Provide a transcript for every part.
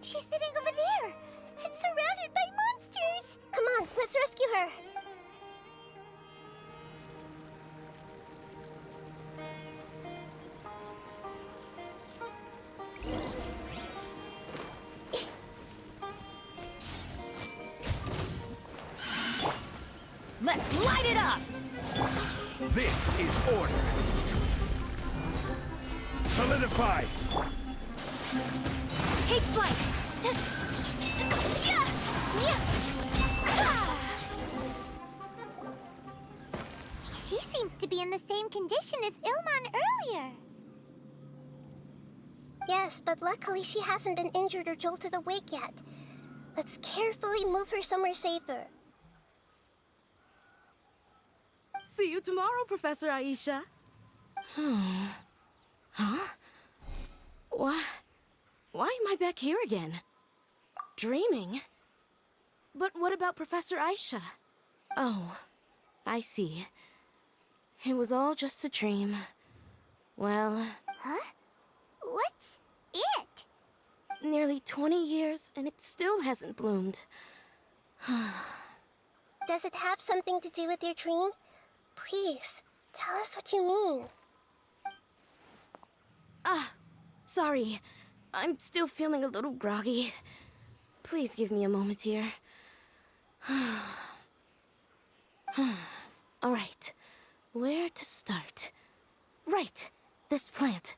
She's sitting over there and surrounded by monsters! Come on, let's rescue her! Let's light it up! This is order. Solidify! Take flight! She seems to be in the same condition as Ilman earlier. Yes, but luckily she hasn't been injured or jolted awake yet. Let's carefully move her somewhere safer. See you tomorrow, Professor Aisha. Huh? Why am I back here again? Dreaming? But what about Professor Aisha? Oh, I see. It was all just a dream. Well... Huh? What's it? Nearly 20 years and it still hasn't bloomed. Does it have something to do with your dream? Please, tell us what you mean. Sorry. I'm still feeling a little groggy. Please give me a moment here. Alright, where to start? Right, this plant.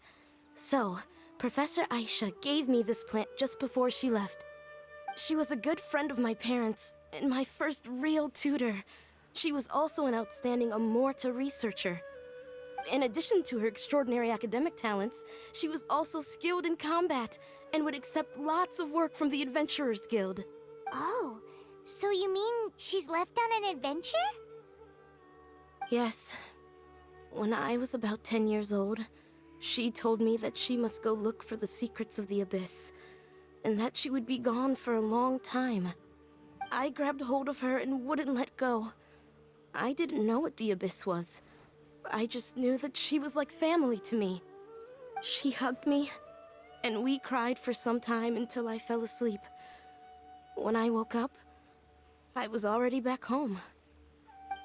So, Professor Aisha gave me this plant just before she left. She was a good friend of my parents, and my first real tutor. She was also an outstanding Amorta researcher. In addition to her extraordinary academic talents, she was also skilled in combat and would accept lots of work from the Adventurers Guild. Oh, so you mean she's left on an adventure? Yes. When I was about 10 years old, she told me that she must go look for the secrets of the Abyss, and that she would be gone for a long time. I grabbed hold of her and wouldn't let go. I didn't know what the Abyss was. I just knew that she was like family to me. She hugged me, and we cried for some time until I fell asleep. When I woke up, I was already back home.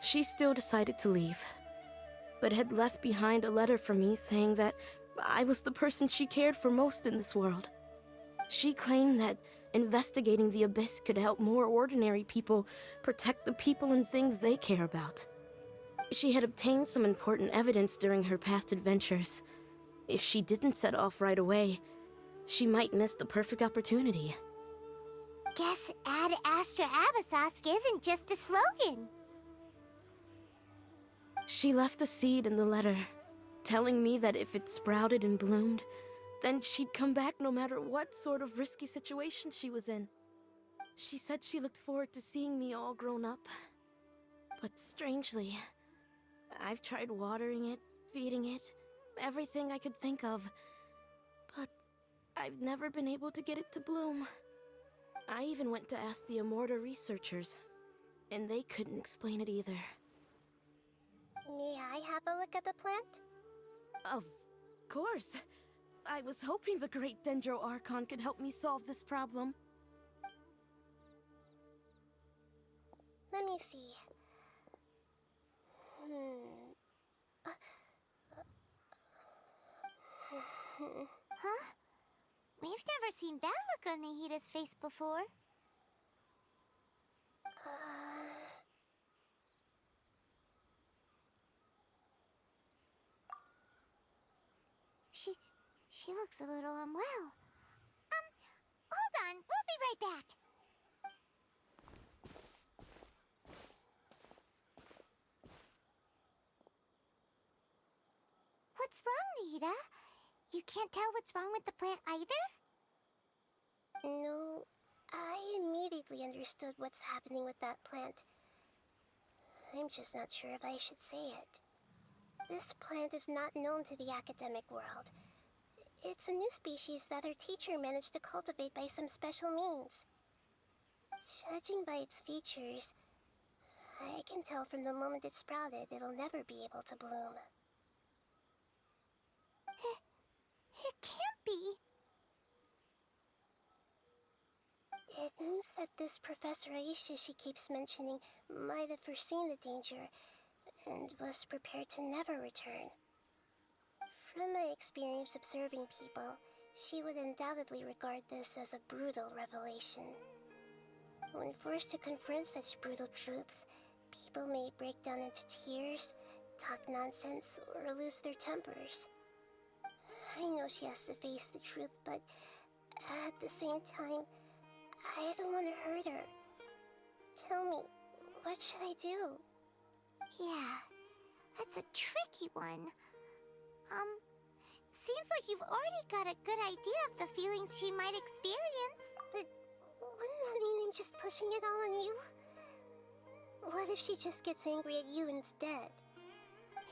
She still decided to leave, but had left behind a letter for me saying that I was the person she cared for most in this world. She claimed that investigating the Abyss could help more ordinary people protect the people and things they care about. She had obtained some important evidence during her past adventures. If she didn't set off right away, she might miss the perfect opportunity. Guess Ad Astra Abyssosque isn't just a slogan. She left a seed in the letter, telling me that if it sprouted and bloomed, then she'd come back no matter what sort of risky situation she was in. She said she looked forward to seeing me all grown up. But strangely, I've tried watering it, feeding it, everything I could think of. But I've never been able to get it to bloom. I even went to ask the Amorta researchers, and they couldn't explain it either. May I have a look at the plant? Of course. I was hoping the great Dendro Archon could help me solve this problem. Let me see. Huh? We've never seen that look on Nahida's face before. She looks a little unwell. Hold on, we'll be right back. What's wrong, Nahida? You can't tell what's wrong with the plant either? No, I immediately understood what's happening with that plant. I'm just not sure if I should say it. This plant is not known to the academic world. It's a new species that our teacher managed to cultivate by some special means. Judging by its features, I can tell from the moment it sprouted it'll never be able to bloom. It can't be. It means that this Professor Aisha she keeps mentioning might have foreseen the danger and was prepared to never return. From my experience observing people, she would undoubtedly regard this as a brutal revelation. When forced to confront such brutal truths, people may break down into tears, talk nonsense, or lose their tempers. I know she has to face the truth, but at the same time, I don't want to hurt her. Tell me, what should I do? Yeah, that's a tricky one. Seems like you've already got a good idea of the feelings she might experience. But wouldn't that mean I'm just pushing it all on you? What if she just gets angry at you instead?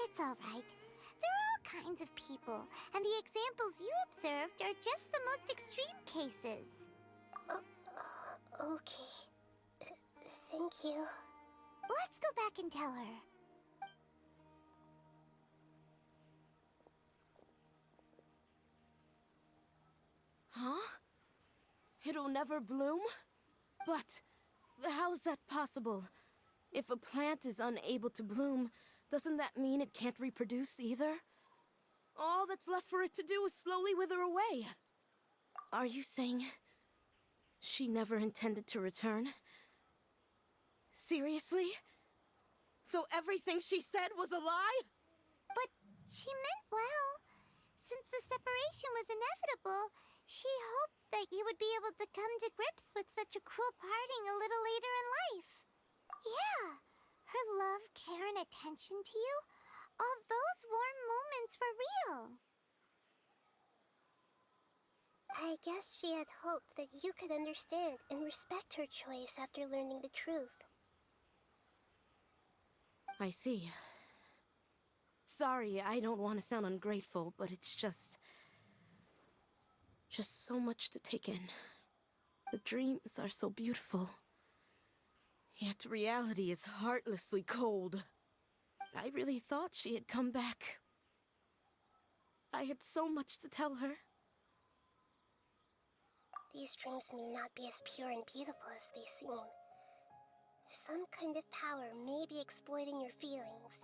It's alright. There are all kinds of people, and the examples you observed are just the most extreme cases. Okay. Thank you. Let's go back and tell her. Huh? It'll never bloom? But how's that possible? If a plant is unable to bloom, doesn't that mean it can't reproduce either? All that's left for it to do is slowly wither away. Are you saying she never intended to return? Seriously? So everything she said was a lie? But she meant well. Since the separation was inevitable, she hoped that you would be able to come to grips with such a cruel parting a little later in life. Yeah, her love, care, and attention to you, all those warm moments were real. I guess she had hoped that you could understand and respect her choice after learning the truth. I see. Sorry, I don't want to sound ungrateful, but it's just so much to take in. The dreams are so beautiful. Yet reality is heartlessly cold. I really thought she had come back. I had so much to tell her. These dreams may not be as pure and beautiful as they seem. Some kind of power may be exploiting your feelings.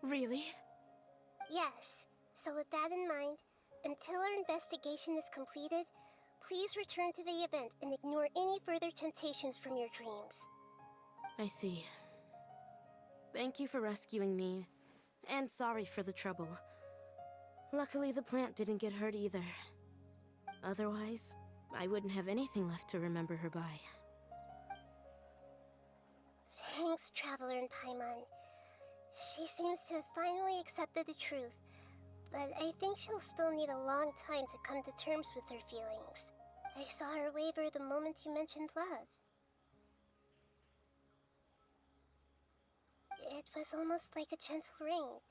Really? Yes, so with that in mind, until our investigation is completed, please return to the event and ignore any further temptations from your dreams. I see. Thank you for rescuing me, and sorry for the trouble. Luckily, the plant didn't get hurt either. Otherwise, I wouldn't have anything left to remember her by. Thanks, Traveler in Paimon. She seems to have finally accepted the truth, but I think she'll still need a long time to come to terms with her feelings. I saw her waver the moment you mentioned love. It was almost like a gentle rain,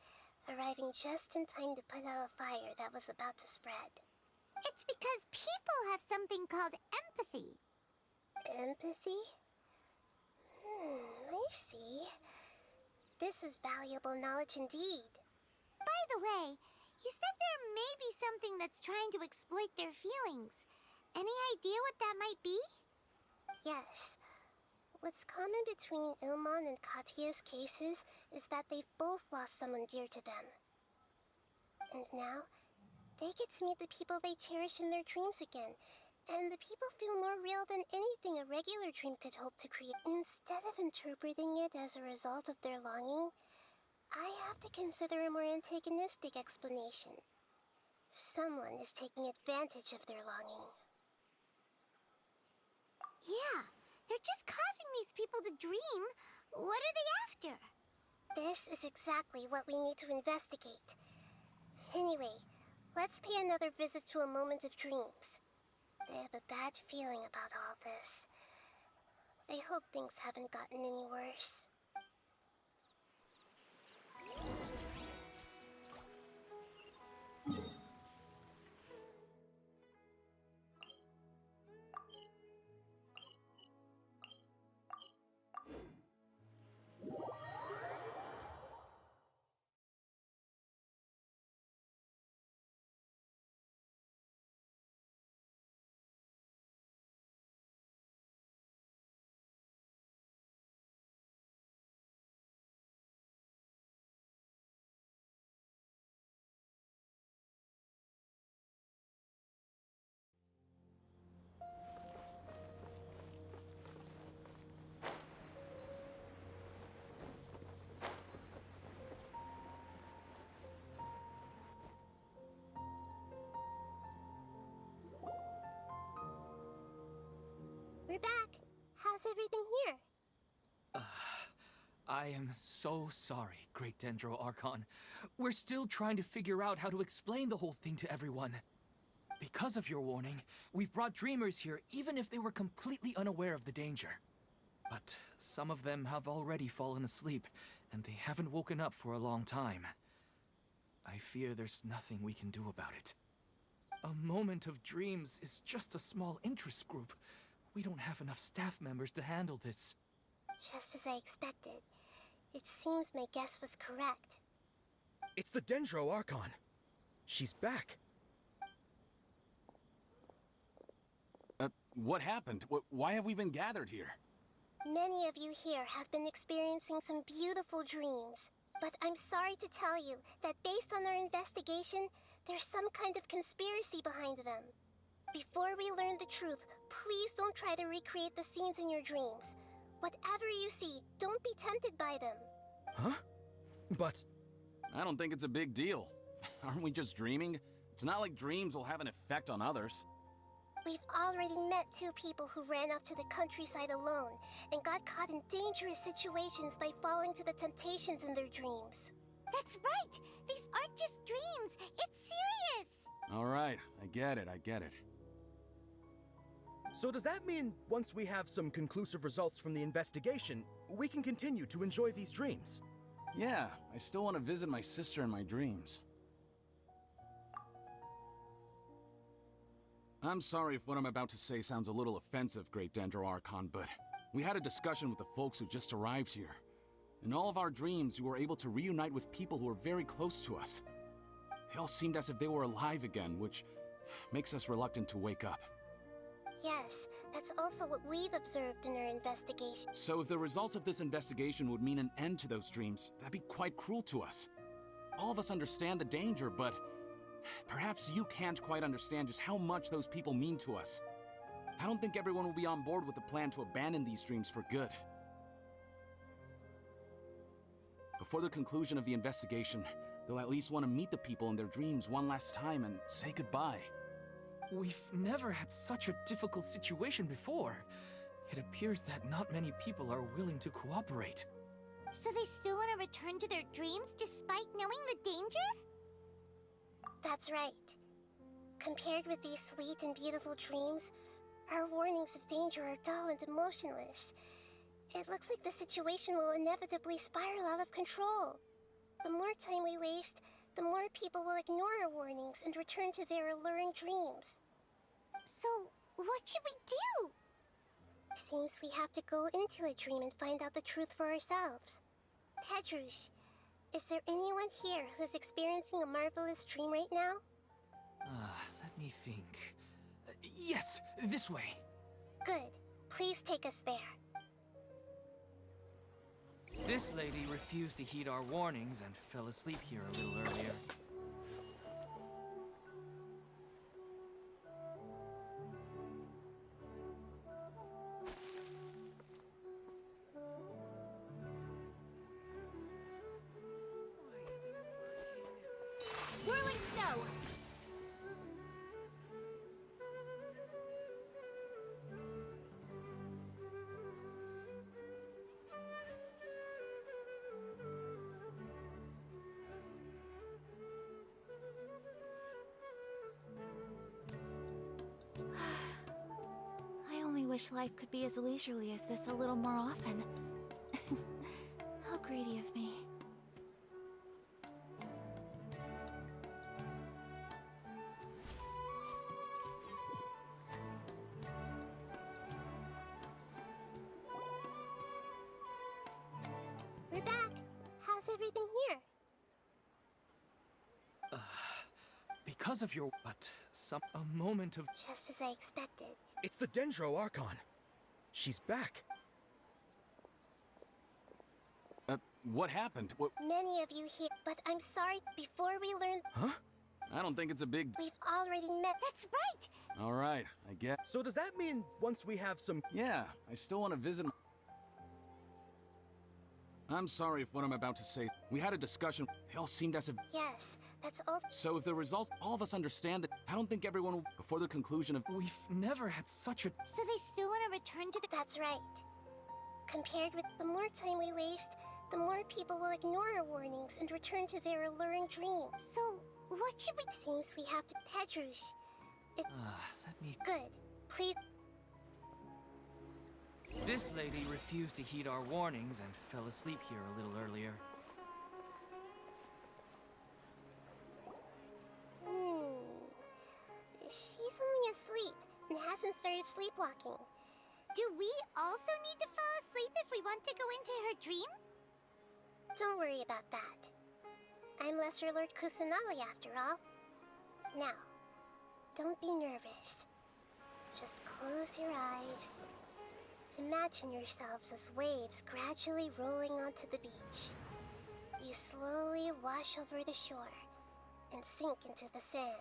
arriving just in time to put out a fire that was about to spread. It's because people have something called empathy. Empathy? I see. This is valuable knowledge indeed. By the way, you said there may be something that's trying to exploit their feelings. Any idea what that might be? Yes. What's common between Ilmon and Katya's cases is that they've both lost someone dear to them. And now, they get to meet the people they cherish in their dreams again, and the people feel more real than anything a regular dream could hope to create. Instead of interpreting it as a result of their longing, I have to consider a more antagonistic explanation. Someone is taking advantage of their longing. Yeah, they're just causing these people to dream. What are they after? This is exactly what we need to investigate. Anyway, let's pay another visit to a moment of dreams. I have a bad feeling about all this. I hope things haven't gotten any worse. how's everything here? I am so sorry, Great Dendro Archon. We're still trying to figure out how to explain the whole thing to everyone. Because of your warning, we've brought dreamers here even if they were completely unaware of the danger. But some of them have already fallen asleep, and they haven't woken up for a long time. I fear there's nothing we can do about it. A moment of dreams is just a small interest group. We don't have enough staff members to handle this. Just as I expected. It seems my guess was correct. It's the Dendro Archon. She's back. What happened? Why have we been gathered here? Many of you here have been experiencing some beautiful dreams. But I'm sorry to tell you that based on our investigation, there's some kind of conspiracy behind them. Before we learn the truth, please don't try to recreate the scenes in your dreams. Whatever you see, don't be tempted by them. Huh? But... I don't think it's a big deal. Aren't we just dreaming? It's not like dreams will have an effect on others. We've already met 2 people who ran off to the countryside alone and got caught in dangerous situations by falling to the temptations in their dreams. That's right! These aren't just dreams! It's serious! All right, I get it. so does that mean once we have some conclusive results from the investigation, we can continue to enjoy these dreams? Yeah, I still want to visit my sister in my dreams. I'm sorry if what I'm about to say sounds a little offensive, Great Dendro Archon, but we had a discussion with the folks who just arrived here. In all of our dreams, we were able to reunite with people who were very close to us. They all seemed as if they were alive again, which makes us reluctant to wake up. Yes, that's also what we've observed in our investigation. So if the results of this investigation would mean an end to those dreams, that'd be quite cruel to us. All of us understand the danger, but perhaps you can't quite understand just how much those people mean to us. I don't think everyone will be on board with the plan to abandon these dreams for good. Before the conclusion of the investigation, they'll at least want to meet the people in their dreams one last time and say goodbye. We've never had such a difficult situation before. It appears that not many people are willing to cooperate. So they still want to return to their dreams despite knowing the danger? That's right. Compared with these sweet and beautiful dreams, our warnings of danger are dull and emotionless. It looks like the situation will inevitably spiral out of control. The more time we waste, the more people will ignore our warnings and return to their alluring dreams. So, what should we do? Seems we have to go into a dream and find out the truth for ourselves. Pedrush, is there anyone here who's experiencing a marvelous dream right now? Let me think. Yes, this way. Good. Please take us there. This lady refused to heed our warnings and fell asleep here a little earlier. Whirling snow! I only wish life could be as leisurely as this a little more often. How greedy of me. We're back. How's everything here? Because of your... a moment of... Just as I expected. It's the Dendro Archon. She's back. What happened? Many of you here, but I'm sorry, before we learn... Huh? I don't think it's a big... We've already met... That's right! All right, I get... So does that mean once we have some... Yeah, I still want to visit... I'm sorry if what I'm about to say... We had a discussion. They all seemed as if... Yes, that's all. So if the results... All of us understand that... I don't think everyone will... Before the conclusion of... We've never had such a... So they still want to return to the... That's right. Compared with the more time we waste, the more people will ignore our warnings and return to their alluring dreams. So, what should we... Seems we have to... Pedrush. let me... Good. Please... This lady refused to heed our warnings and fell asleep here a little earlier. She's only asleep and hasn't started sleepwalking. Do we also need to fall asleep if we want to go into her dream? Don't worry about that. I'm Lesser Lord Kusanali after all. Now, don't be nervous. Just close your eyes. Imagine yourselves as waves gradually rolling onto the beach. You slowly wash over the shore and sink into the sand.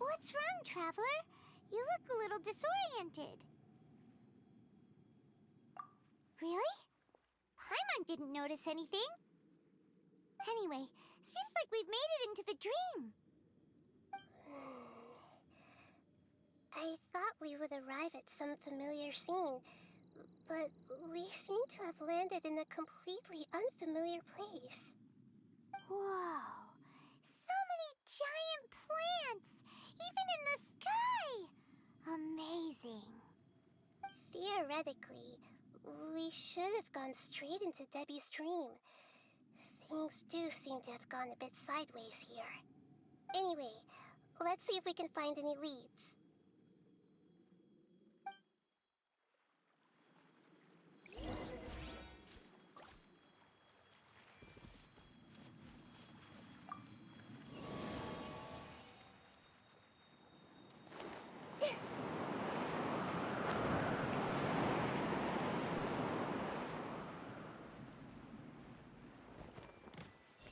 What's wrong, Traveler? You look a little disoriented. Really? Paimon didn't notice anything. Anyway, seems like we've made it into the dream. I thought we would arrive at some familiar scene, but we seem to have landed in a completely unfamiliar place. Whoa! So many giant plants! Even in the sky! Amazing. Theoretically, we should have gone straight into Debbie's dream. Things do seem to have gone a bit sideways here. Anyway, let's see if we can find any leads.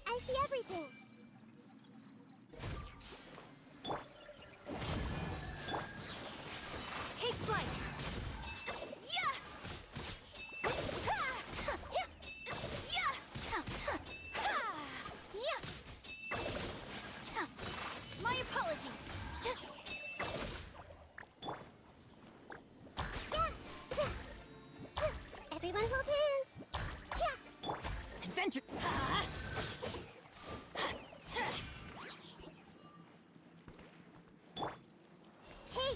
I see everything. Take flight! My apologies. Everyone hold hands. Adventure! Hey!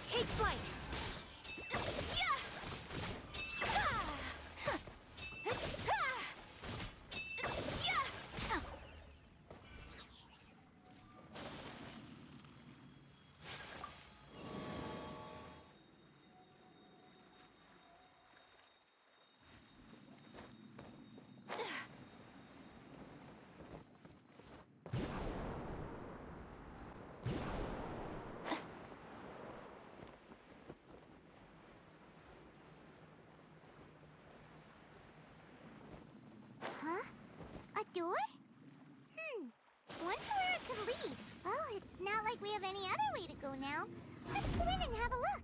Take flight! Huh? A door? Wonder where it could lead. Well, it's not like we have any other way to go now. Let's go in and have a look.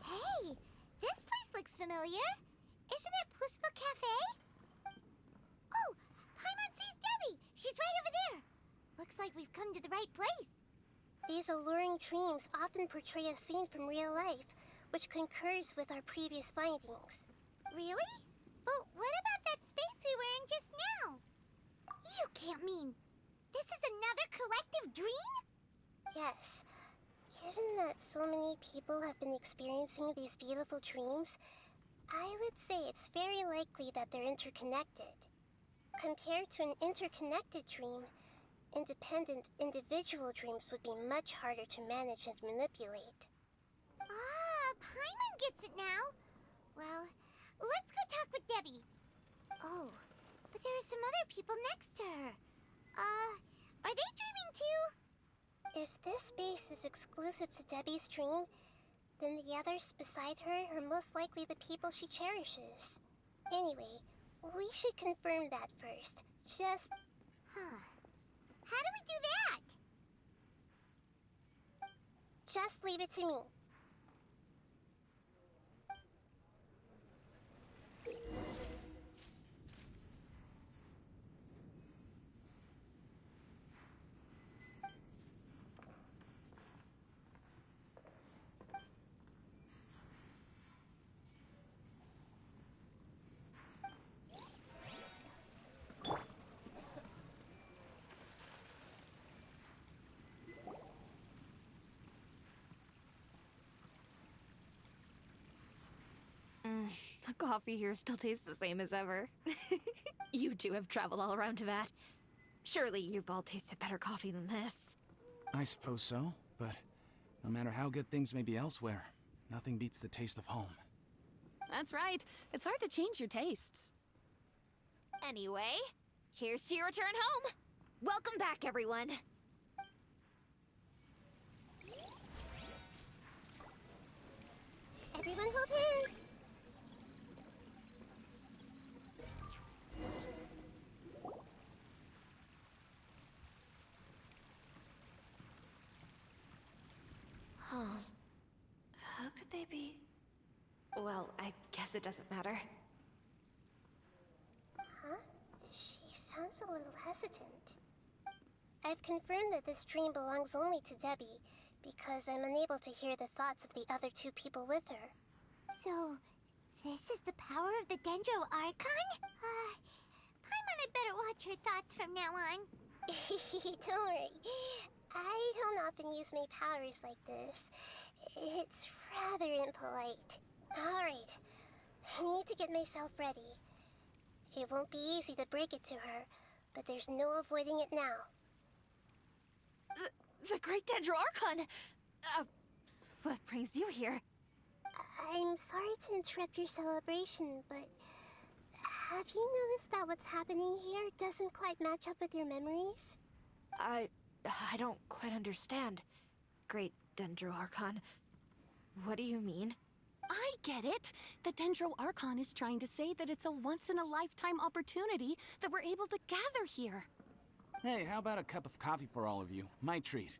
Hey, this place looks familiar. Isn't it Puspa Cafe? Oh, Paimon sees Debbie! She's right over there! Looks like we've come to the right place. These alluring dreams often portray a scene from real life, which concurs with our previous findings. Really? But what about that space we were in just now? You can't mean... This is another collective dream? Yes, Given that so many people have been experiencing these beautiful dreams, I would say it's very likely that they're interconnected. Compared to an interconnected dream, independent individual dreams would be much harder to manage and manipulate. Ah, Paimon gets it now. Well, let's go talk with Debbie. Oh, but there are some other people next to her. Are they dreaming too? If this base is exclusive to Debbie's dream, then the others beside her are most likely the people she cherishes. Anyway, we should confirm that first. Huh. How do we do that? Just leave it to me. The coffee here still tastes the same as ever. You two have traveled all around Tibet. Surely you've all tasted better coffee than this. I suppose so, but no matter how good things may be elsewhere, nothing beats the taste of home. That's right. It's hard to change your tastes. Anyway, here's to your return home. Welcome back, everyone. Everyone hold hands! How could they be? Well, I guess it doesn't matter. Huh? She sounds a little hesitant. I've confirmed that this dream belongs only to Debbie, because I'm unable to hear the thoughts of the other two people with her. So, this is the power of the Dendro Archon? Paimon had better watch her thoughts from now on. Don't worry. I don't often use my powers like this. It's rather impolite. Alright, I need to get myself ready. It won't be easy to break it to her, but there's no avoiding it now. The Great Dendro Archon! What brings you here? I'm sorry to interrupt your celebration, but have you noticed that what's happening here doesn't quite match up with your memories? I don't quite understand. Great Dendro Archon. What do you mean? I get it. The Dendro Archon is trying to say that it's a once-in-a-lifetime opportunity that we're able to gather here. Hey, how about a cup of coffee for all of you? My treat.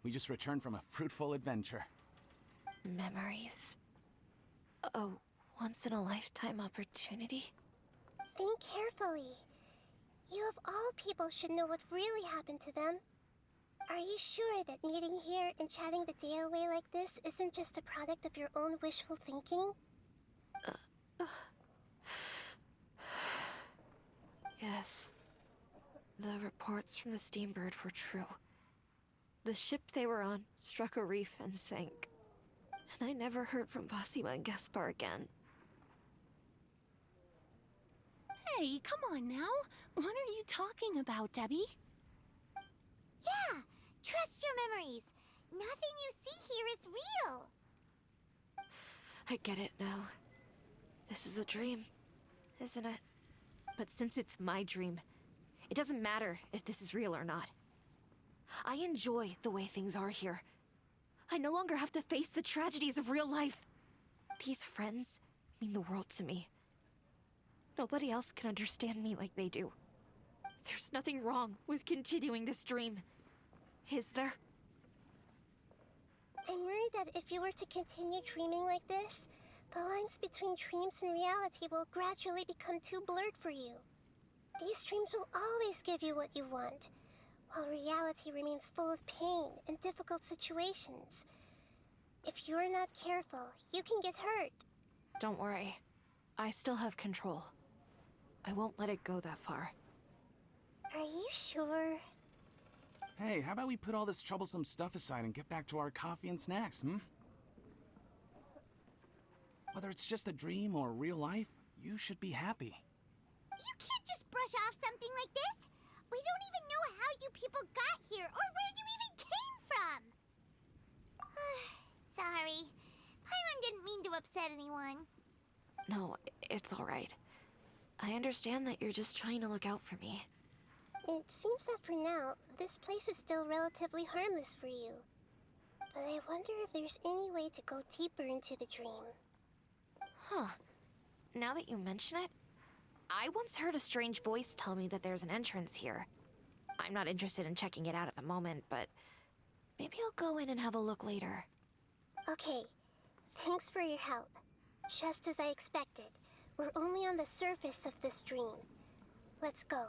We just returned from a fruitful adventure. Memories. A once-in-a-lifetime opportunity? Think carefully. You of all people should know what really happened to them. Are you sure that meeting here and chatting the day away like this isn't just a product of your own wishful thinking? Yes. The reports from the Steambird were true. The ship they were on struck a reef and sank. And I never heard from Basima and Gaspar again. Hey, come on now. What are you talking about, Debbie? Yeah, trust your memories. Nothing you see here is real. I get it now. This is a dream, isn't it? But since it's my dream, it doesn't matter if this is real or not. I enjoy the way things are here. I no longer have to face the tragedies of real life. These friends mean the world to me. Nobody else can understand me like they do. There's nothing wrong with continuing this dream. Is there? I'm worried that if you were to continue dreaming like this, the lines between dreams and reality will gradually become too blurred for you. These dreams will always give you what you want, while reality remains full of pain and difficult situations. If you're not careful, you can get hurt. Don't worry. I still have control. I won't let it go that far. Are you sure? Hey, how about we put all this troublesome stuff aside and get back to our coffee and snacks, hmm? Whether it's just a dream or real life, you should be happy. You can't just brush off something like this. We don't even know how you people got here or where you even came from. Sorry. Paimon didn't mean to upset anyone. No, it's all right. I understand that you're just trying to look out for me. It seems that for now, this place is still relatively harmless for you. But I wonder if there's any way to go deeper into the dream. Huh. Now that you mention it, I once heard a strange voice tell me that there's an entrance here. I'm not interested in checking it out at the moment, but maybe I'll go in and have a look later. Okay, thanks for your help. Just as I expected, we're only on the surface of this dream. Let's go.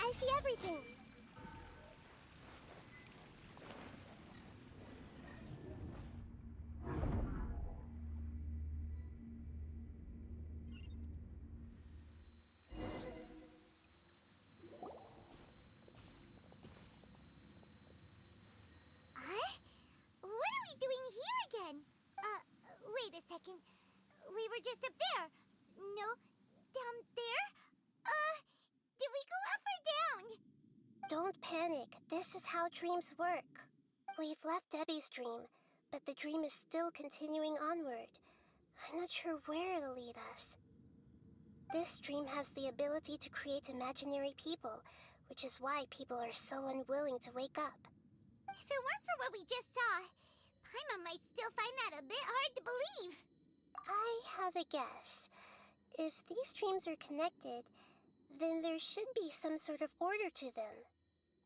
I see everything. What are we doing here again? Wait a second. We were just up there. No, down there? Did we go up or down? Don't panic. This is how dreams work. We've left Debbie's dream, but the dream is still continuing onward. I'm not sure where it'll lead us. This dream has the ability to create imaginary people, which is why people are so unwilling to wake up. If it weren't for what we just saw, Paimon might still find that a bit hard to believe. I have a guess. If these dreams are connected, then there should be some sort of order to them.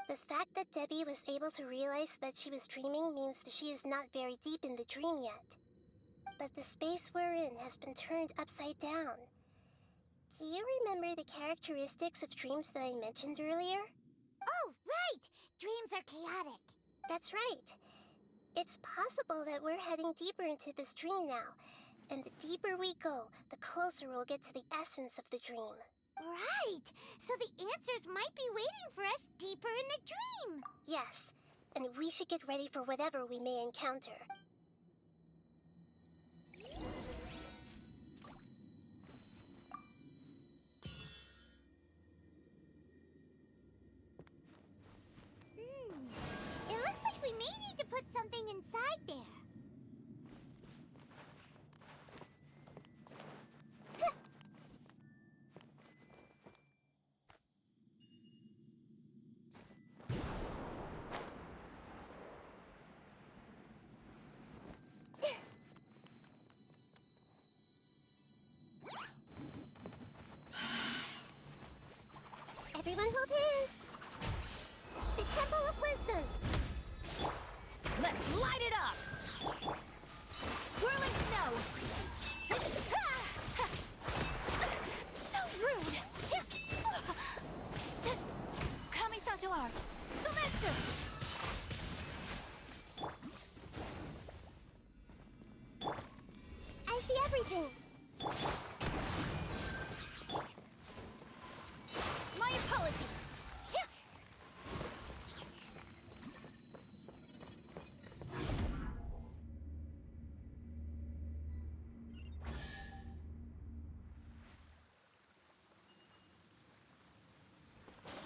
The fact that Debbie was able to realize that she was dreaming means that she is not very deep in the dream yet. But the space we're in has been turned upside down. Do you remember the characteristics of dreams that I mentioned earlier? Oh, right! Dreams are chaotic. That's right. It's possible that we're heading deeper into this dream now, and the deeper we go, the closer we'll get to the essence of the dream. Right! So the answers might be waiting for us deeper in the dream. Yes, and we should get ready for whatever we may encounter. It looks like we may need to put something inside there. Everyone hold hands! The Temple of Wisdom! Let's light it up! Whirling snow! So rude! Kamisato art! Sometsu! I see everything! My apologies!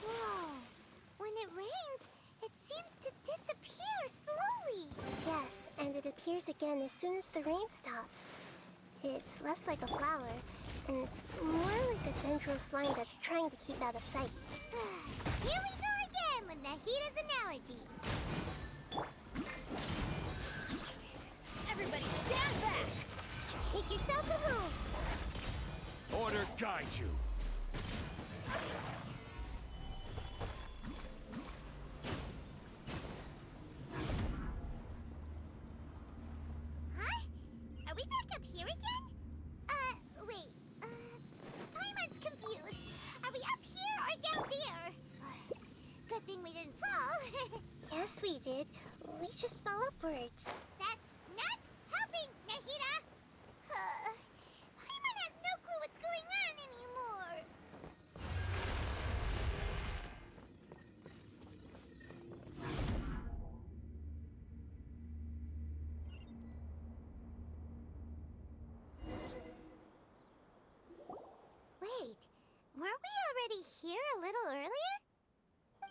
Whoa! When it rains, it seems to disappear slowly. Yes, and it appears again as soon as the rain stops. It's less like a flower, and more like a dendral slime that's trying to keep out of sight. Here we go again with Nahida's analogy. Everybody stand back! Make yourselves at home! Order guide you. Huh? Are we back up here again? Wait. Paimon's confused. Are we up here or down there? Good thing we didn't fall. Yes, we did. We just fell upwards. That's not helping, Nahida!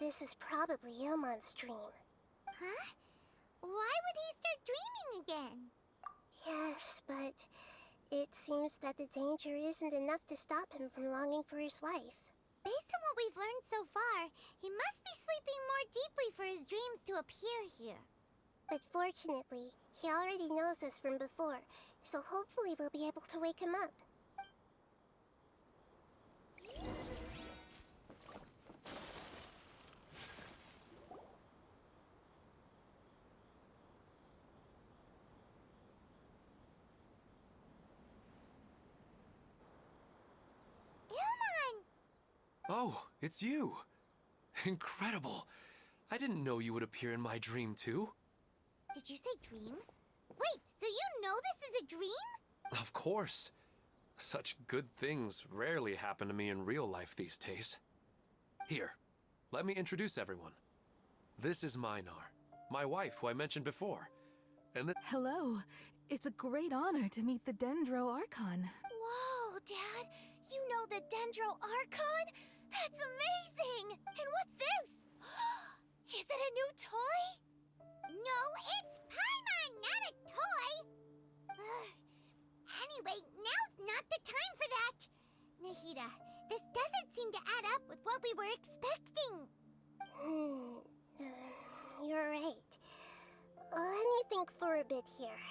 This is probably Ilmon's dream. Huh? Why would he start dreaming again? Yes, but it seems that the danger isn't enough to stop him from longing for his wife. Based on what we've learned so far, he must be sleeping more deeply for his dreams to appear here. But fortunately, he already knows us from before, so hopefully we'll be able to wake him up. Ilmon! Oh, it's you! Incredible! I didn't know you would appear in my dream, too. Did you say dream? Wait, so you know this is a dream? Of course. Such good things rarely happen to me in real life these days. Here, let me introduce everyone. This is Minar, my wife who I mentioned before. And Hello. It's a great honor to meet the Dendro Archon. Whoa, Dad! You know the Dendro Archon? That's amazing! And what's this? Is it a new toy? No, it's Paimon, not a toy! Anyway, now's not the time for that! Nahida, this doesn't seem to add up with what we were expecting. You're right. Let me think for a bit here.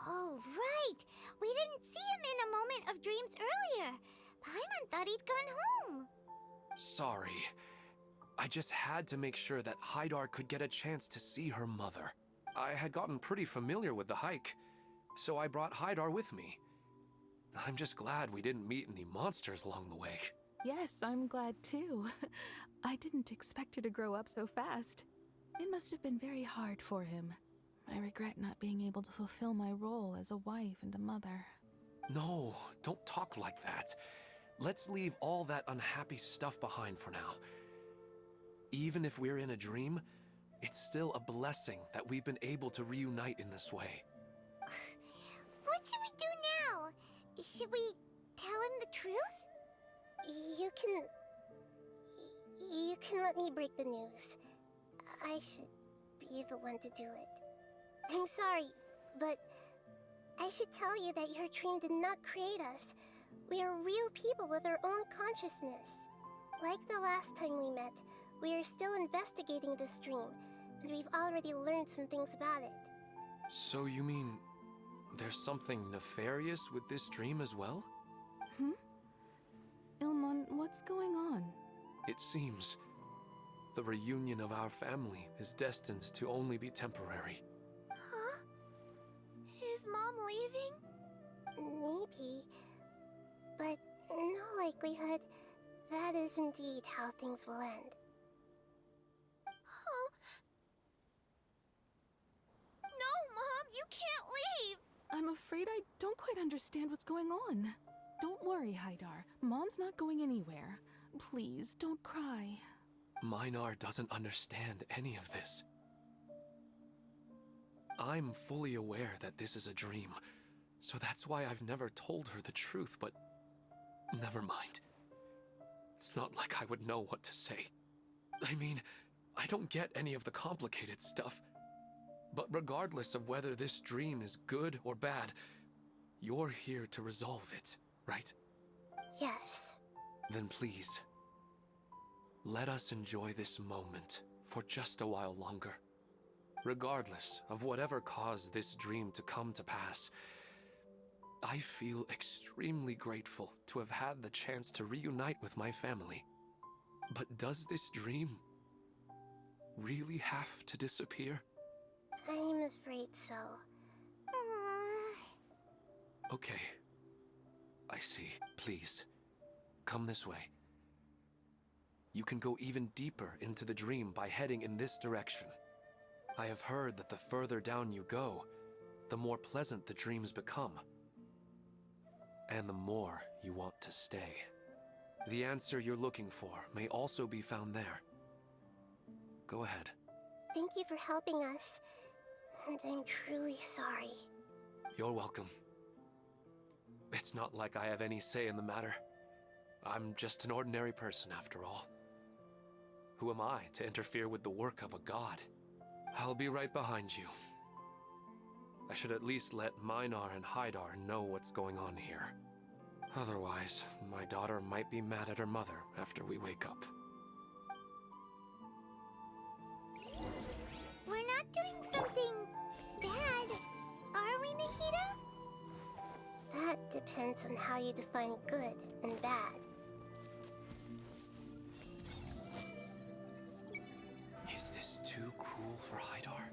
Oh, right! We didn't see him in a moment of dreams earlier. Paimon thought he'd gone home. sorry. I just had to make sure that Haidar could get a chance to see her mother. I had gotten pretty familiar with the hike, so I brought Haidar with me. I'm just glad we didn't meet any monsters along the way. Yes, I'm glad too. I didn't expect her to grow up so fast. It must have been very hard for him. I regret not being able to fulfill my role as a wife and a mother. No, don't talk like that. Let's leave all that unhappy stuff behind for now. Even if we're in a dream, it's still a blessing that we've been able to reunite in this way. What should we do now? Should we tell him the truth? You can let me break the news. I should be the one to do it. I'm sorry, but I should tell you that your dream did not create us. We are real people with our own consciousness. Like the last time we met, we are still investigating this dream, and we've already learned some things about it. So you mean there's something nefarious with this dream as well? Ilmon, what's going on? It seems the reunion of our family is destined to only be temporary. Huh? Is Mom leaving? Maybe, but in all likelihood, that is indeed how things will end. Oh. No, Mom, you can't leave! I'm afraid I don't quite understand what's going on. Don't worry, Haidar. Mom's not going anywhere. Please, don't cry. Minar doesn't understand any of this. I'm fully aware that this is a dream, so that's why I've never told her the truth, but never mind. It's not like I would know what to say. I mean, I don't get any of the complicated stuff. But regardless of whether this dream is good or bad, you're here to resolve it, right? Yes. Then please, let us enjoy this moment for just a while longer. Regardless of whatever caused this dream to come to pass, I feel extremely grateful to have had the chance to reunite with my family. But does this dream really have to disappear? I'm afraid so. Okay. I see. Please, come this way. You can go even deeper into the dream by heading in this direction. I have heard that the further down you go, the more pleasant the dreams become. And the more you want to stay. The answer you're looking for may also be found there. Go ahead. Thank you for helping us, and I'm truly sorry. You're welcome. It's not like I have any say in the matter. I'm just an ordinary person after all. Who am I to interfere with the work of a god? I'll be right behind you. I should at least let Minar and Haidar know what's going on here. Otherwise, my daughter might be mad at her mother after we wake up. We're not doing something bad, are we, Nahida? That depends on how you define good and bad. Is this too cruel for Haidar?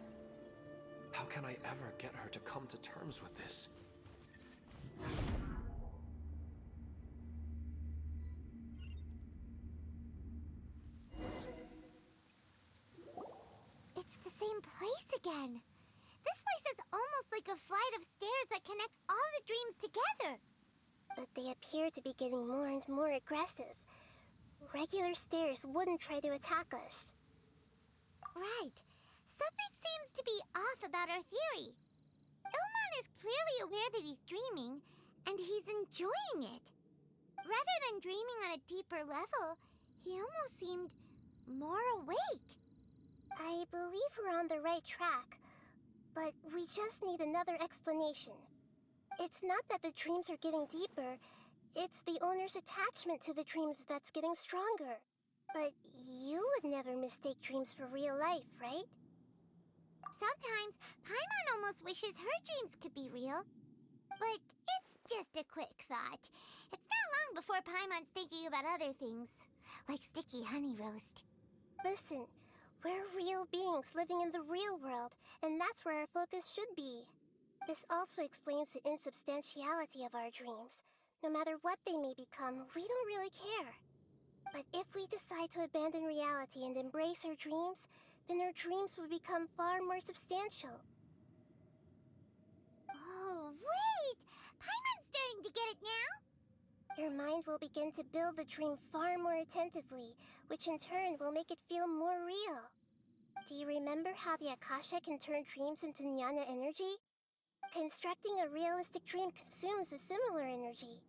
How can I ever get her to come to terms with this? It's the same place again. This place is almost like a flight of stairs that connects all the dreams together. But they appear to be getting more and more aggressive. Regular stairs wouldn't try to attack us. Right. Something seems to be off about our theory. Ilman is clearly aware that he's dreaming, and he's enjoying it. Rather than dreaming on a deeper level, he almost seemed more awake. I believe we're on the right track, but we just need another explanation. It's not that the dreams are getting deeper, it's the owner's attachment to the dreams that's getting stronger. But you would never mistake dreams for real life, right? Sometimes, Paimon almost wishes her dreams could be real. But it's just a quick thought. It's not long before Paimon's thinking about other things, like sticky honey roast. Listen, we're real beings living in the real world, and that's where our focus should be. This also explains the insubstantiality of our dreams. No matter what they may become, we don't really care. But if we decide to abandon reality and embrace our dreams, then our dreams would become far more substantial. Oh, wait! Paimon's starting to get it now! Your mind will begin to build the dream far more attentively, which in turn will make it feel more real. Do you remember how the Akasha can turn dreams into jnana energy? Constructing a realistic dream consumes a similar energy.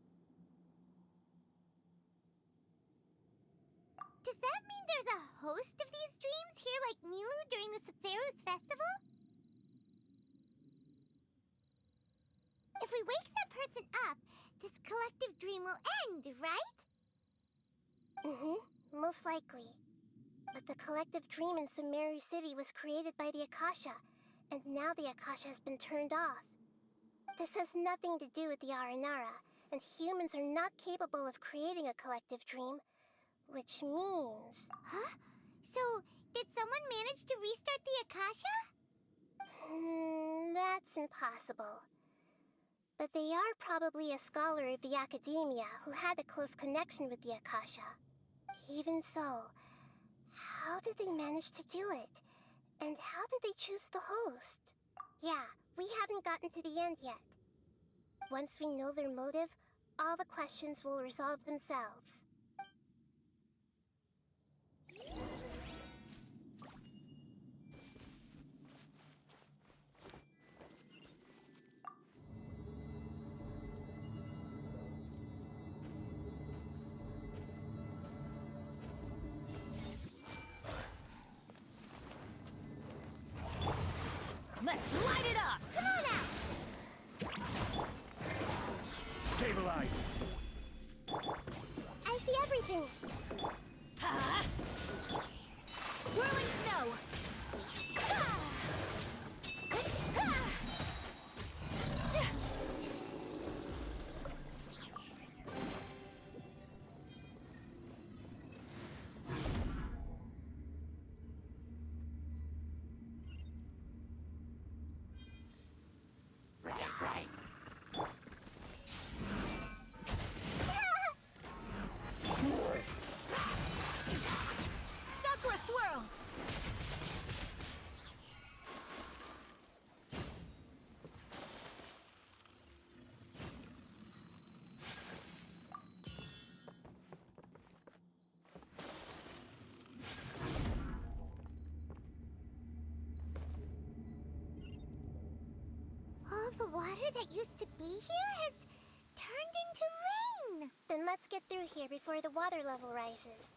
Does that mean there's a host of these dreams here like Milu during the Subzerus festival? If we wake that person up, this collective dream will end, right? Most likely. But the collective dream in Sumeru City was created by the Akasha, and now the Akasha has been turned off. This has nothing to do with the Aranara, and humans are not capable of creating a collective dream, which means... Huh? So, did someone manage to restart the Akasha? That's impossible. But they are probably a scholar of the academia who had a close connection with the Akasha. Even so, how did they manage to do it? And how did they choose the host? Yeah, we haven't gotten to the end yet. Once we know their motive, all the questions will resolve themselves. Let's light it up! Come on out! Stabilize! I see everything! Ha! Whirling snow! Ha! Ha! Sakura swirl! All the water that used to be here has turned into rain! Then let's get through here before the water level rises.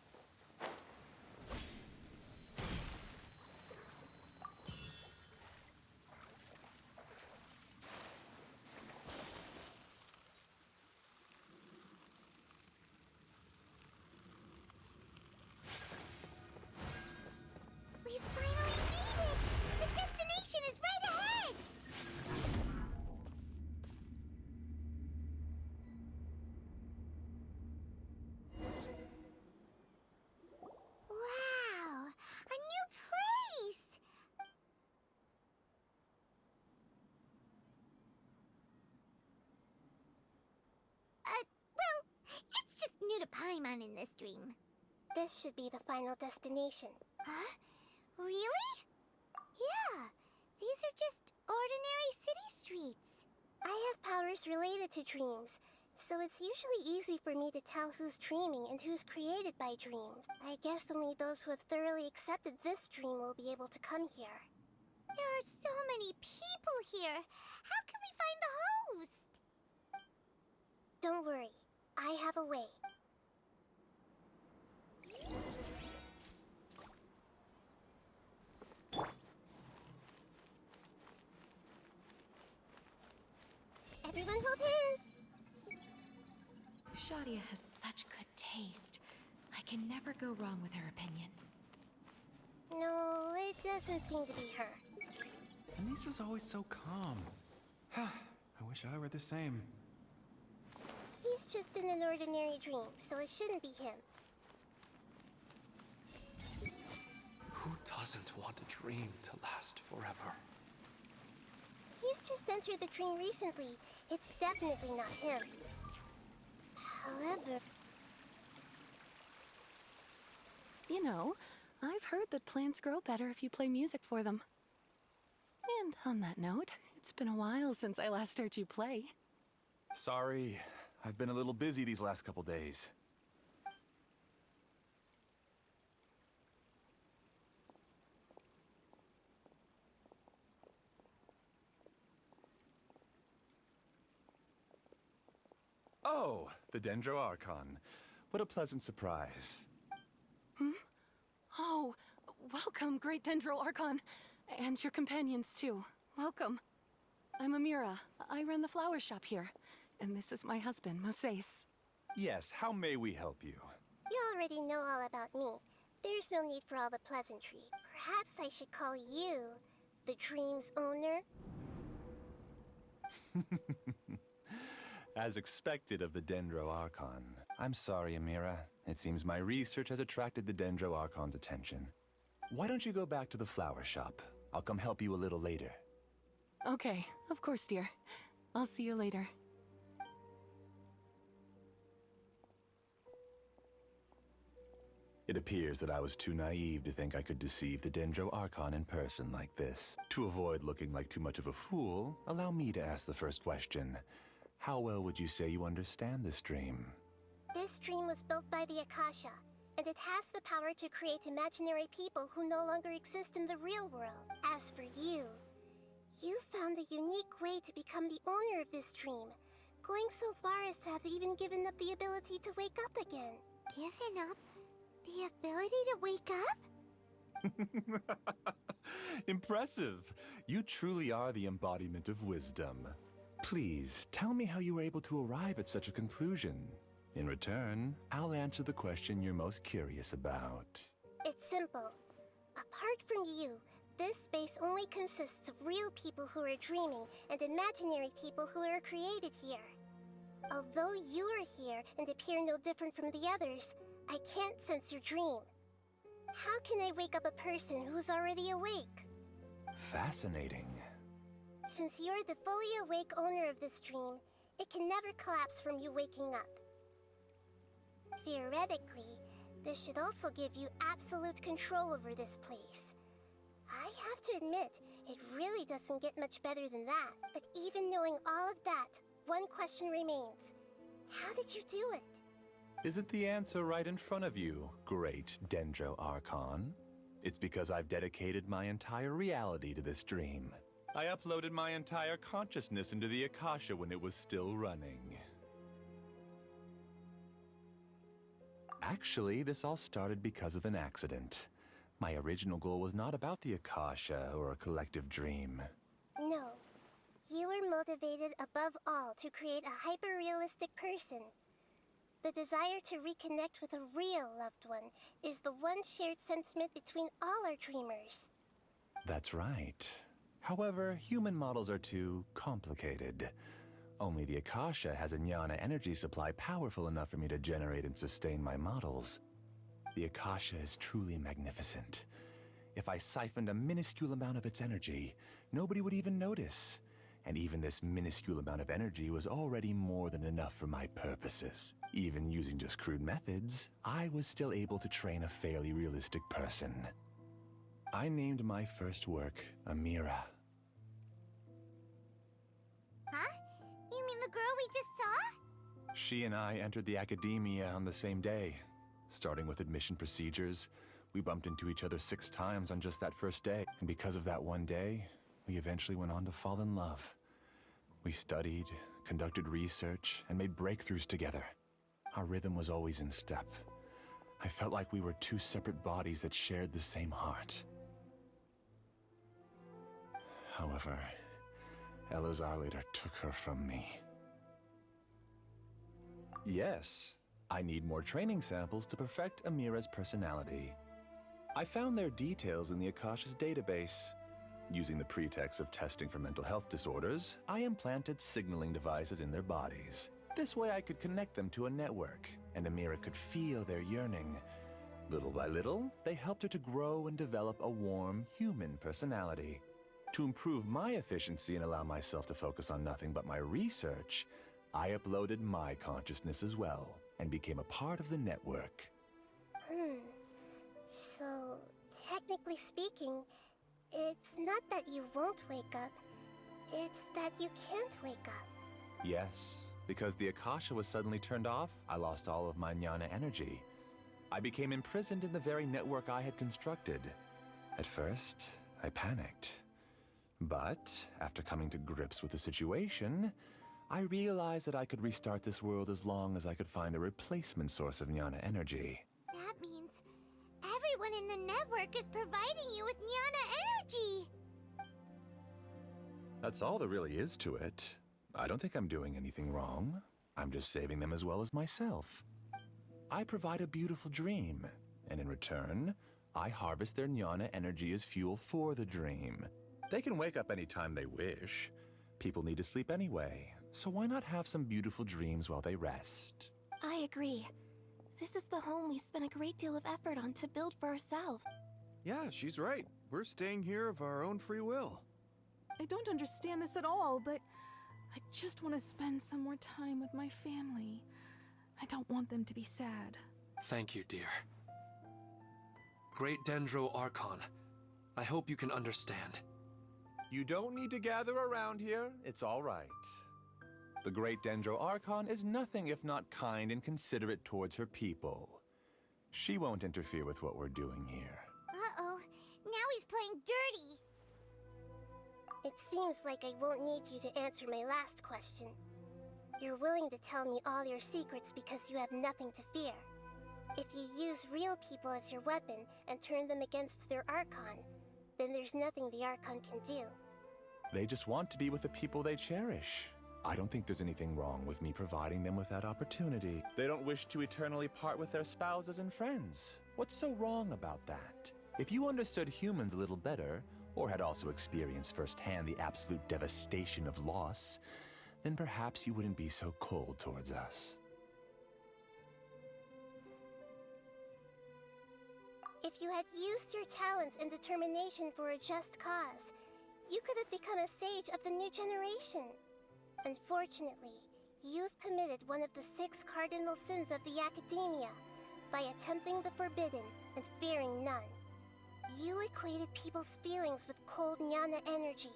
new to Paimon in this dream? This should be the final destination. Huh? Really? Yeah, these are just ordinary city streets. I have powers related to dreams, so it's usually easy for me to tell who's dreaming and who's created by dreams. I guess only those who have thoroughly accepted this dream will be able to come here. There are so many people here. How can we find the host? Don't worry, I have a way. Everyone hold hands! Shadia has such good taste. I can never go wrong with her opinion. No, it doesn't seem to be her. Lisa's always so calm. I wish I were the same. He's just in an ordinary dream, so it shouldn't be him. Who doesn't want a dream to last forever? He's just entered the dream recently. It's definitely not him. However... You know, I've heard that plants grow better if you play music for them. And on that note, it's been a while since I last heard you play. Sorry, I've been a little busy these last couple days. Oh, the Dendro Archon. What a pleasant surprise. Oh, welcome, Great Dendro Archon. And your companions, too. Welcome. I'm Amira. I run the flower shop here. And this is my husband, Moses. Yes, how may we help you? You already know all about me. There's no need for all the pleasantry. Perhaps I should call you the dream's owner? As expected of the Dendro Archon. I'm sorry, Amira. It seems my research has attracted the Dendro Archon's attention. Why don't you go back to the flower shop? I'll come help you a little later. Okay, of course, dear. I'll see you later. It appears that I was too naive to think I could deceive the Dendro Archon in person like this. To avoid looking like too much of a fool, allow me to ask the first question. How well would you say you understand this dream? This dream was built by the Akasha, and it has the power to create imaginary people who no longer exist in the real world. As for you, you found a unique way to become the owner of this dream, going so far as to have even given up the ability to wake up again. Given up the ability to wake up? Impressive! You truly are the embodiment of wisdom. Please, tell me how you were able to arrive at such a conclusion. In return, I'll answer the question you're most curious about. It's simple. Apart from you, this space only consists of real people who are dreaming and imaginary people who are created here. Although you are here and appear no different from the others, I can't sense your dream. How can I wake up a person who's already awake? Fascinating. Since you're the fully awake owner of this dream, it can never collapse from you waking up. Theoretically, this should also give you absolute control over this place. I have to admit, it really doesn't get much better than that. But even knowing all of that, one question remains. How did you do it? Isn't the answer right in front of you, great Dendro Archon? It's because I've dedicated my entire reality to this dream. I uploaded my entire consciousness into the Akasha when it was still running. Actually, this all started because of an accident. My original goal was not about the Akasha or a collective dream. No. You were motivated above all to create a hyper-realistic person. The desire to reconnect with a real loved one is the one shared sentiment between all our dreamers. That's right. However, human models are too complicated. Only the Akasha has a jnana energy supply powerful enough for me to generate and sustain my models. The Akasha is truly magnificent. If I siphoned a minuscule amount of its energy, nobody would even notice. and even this minuscule amount of energy was already more than enough for my purposes. Even using just crude methods, I was still able to train a fairly realistic person. I named my first work Amira. Huh? You mean the girl we just saw? She and I entered the academia on the same day. Starting with admission procedures, we bumped into each other 6 times on just that first day. And because of that one day, we eventually went on to fall in love. We studied, conducted research, and made breakthroughs together. Our rhythm was always in step. I felt like we were 2 separate bodies that shared the same heart. However, Elazar later took her from me. Yes, I need more training samples to perfect Amira's personality. I found their details in the Akasha's database. Using the pretext of testing for mental health disorders, I implanted signaling devices in their bodies. This way I could connect them to a network, and Amira could feel their yearning. Little by little, they helped her to grow and develop a warm, human personality. To improve my efficiency and allow myself to focus on nothing but my research, I uploaded my consciousness as well, and became a part of the network. So, technically speaking, it's not that you won't wake up, it's that you can't wake up. Yes, because the Akasha was suddenly turned off, I lost all of my jnana energy. I became imprisoned in the very network I had constructed. At first, I panicked. But, after coming to grips with the situation, I realized that I could restart this world as long as I could find a replacement source of jnana energy. That means everyone in the network is providing you with Jnana energy! That's all there really is to it. I don't think I'm doing anything wrong. I'm just saving them as well as myself. I provide a beautiful dream, and in return, I harvest their jnana energy as fuel for the dream. They can wake up anytime they wish. People need to sleep anyway, so why not have some beautiful dreams while they rest? I agree. This is the home we spent a great deal of effort on to build for ourselves. Yeah, she's right. We're staying here of our own free will. I don't understand this at all, but I just want to spend some more time with my family. I don't want them to be sad. Thank you, dear. Great Dendro Archon, I hope you can understand. You don't need to gather around here. It's all right. The Great Dendro Archon is nothing if not kind and considerate towards her people. She won't interfere with what we're doing here. Uh-oh, now he's playing dirty! It seems like I won't need you to answer my last question. You're willing to tell me all your secrets because you have nothing to fear. If you use real people as your weapon and turn them against their Archon, then there's nothing the Archon can do. They just want to be with the people they cherish. I don't think there's anything wrong with me providing them with that opportunity. They don't wish to eternally part with their spouses and friends. What's so wrong about that? If you understood humans a little better, or had also experienced firsthand the absolute devastation of loss, then perhaps you wouldn't be so cold towards us. If you had used your talents and determination for a just cause, you could have become a sage of the new generation. Unfortunately, you've committed one of the 6 cardinal sins of the Academia by attempting the forbidden and fearing none. You equated people's feelings with cold jnana energy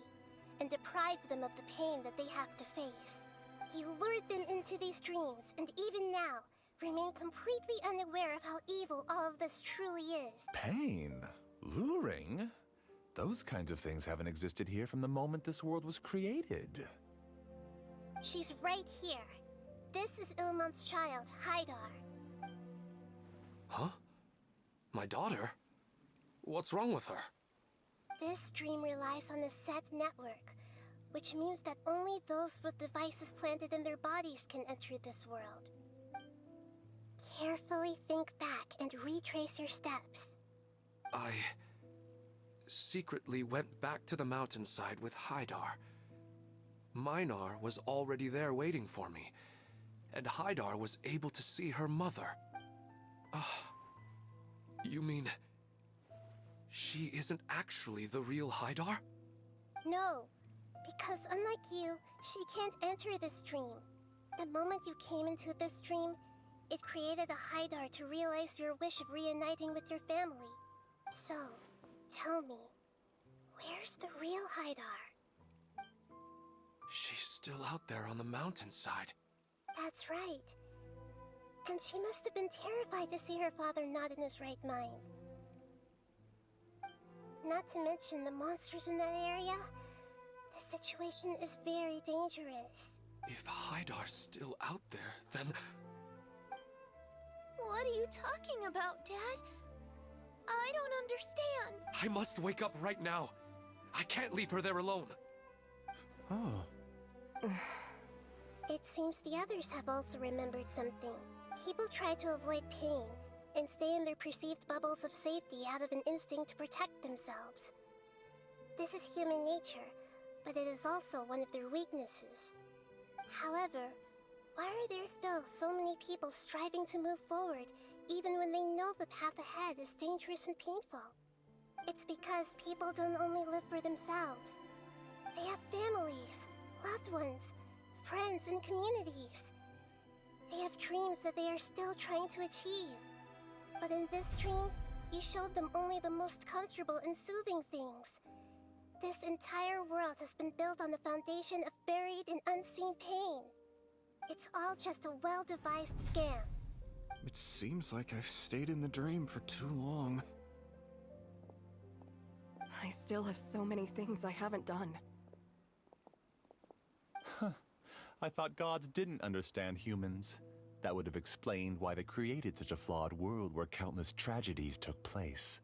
and deprived them of the pain that they have to face. You lured them into these dreams, and even now, remain completely unaware of how evil all of this truly is. Pain? Luring? Those kinds of things haven't existed here from the moment this world was created. She's right here. This is Ilmon's child, Haidar. Huh? My daughter? What's wrong with her? This dream relies on a set network, which means that only those with devices planted in their bodies can enter this world. Carefully think back and retrace your steps. I secretly went back to the mountainside with Haidar. Minar was already there waiting for me, and Haidar was able to see her mother. You mean she isn't actually the real Haidar? No, Because unlike you, she can't enter this dream. The moment you came into this dream, it created a Haidar to realize your wish of reuniting with your family. So, tell me, where's the real Haidar? She's still out there on the mountainside. That's right. And she must have been terrified to see her father not in his right mind. Not to mention the monsters in that area. The situation is very dangerous. If Haidar's still out there, then... What are you talking about, Dad? I don't understand. I must wake up right now. I can't leave her there alone. Oh. It seems the others have also remembered something. People try to avoid pain and stay in their perceived bubbles of safety out of an instinct to protect themselves. This is human nature, but it is also one of their weaknesses. However, why are there still so many people striving to move forward even when they know the path ahead is dangerous and painful? It's because people don't only live for themselves. They have families, loved ones, friends, and communities. They have dreams that they are still trying to achieve. But in this dream, you showed them only the most comfortable and soothing things. This entire world has been built on the foundation of buried and unseen pain. It's all just a well-devised scam. It seems like I've stayed in the dream for too long. I still have so many things I haven't done. Huh. I thought gods didn't understand humans. That would have explained why they created such a flawed world where countless tragedies took place.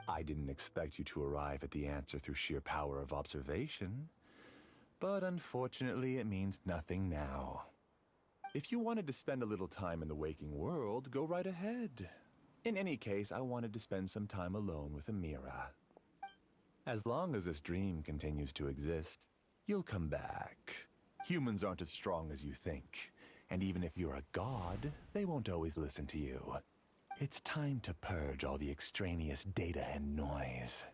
I didn't expect you to arrive at the answer through sheer power of observation. But unfortunately, it means nothing now. If you wanted to spend a little time in the waking world, go right ahead. In any case, I wanted to spend some time alone with Amira. As long as this dream continues to exist, you'll come back. Humans aren't as strong as you think. And even if you're a god, they won't always listen to you. It's time to purge all the extraneous data and noise.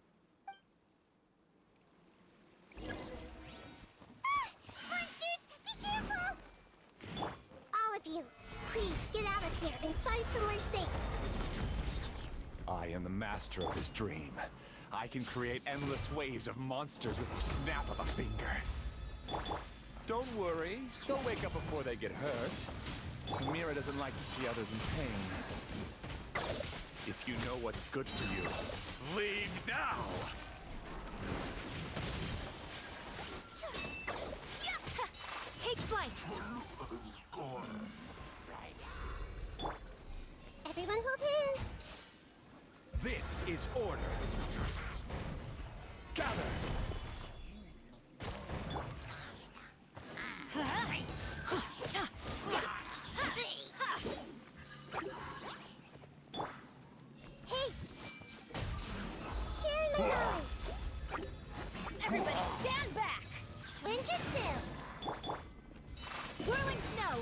Monsters, be careful! All of you, please get out of here and find somewhere safe. I am the master of this dream. I can create endless waves of monsters with the snap of a finger. Don't worry, they'll wake up before they get hurt. Amira doesn't like to see others in pain. If you know what's good for you, leave now! Take flight! Everyone hold hands! This is order. Gather! Hey! Sharing my knowledge! Everybody stand back! Ninjutsu! Whirling snow!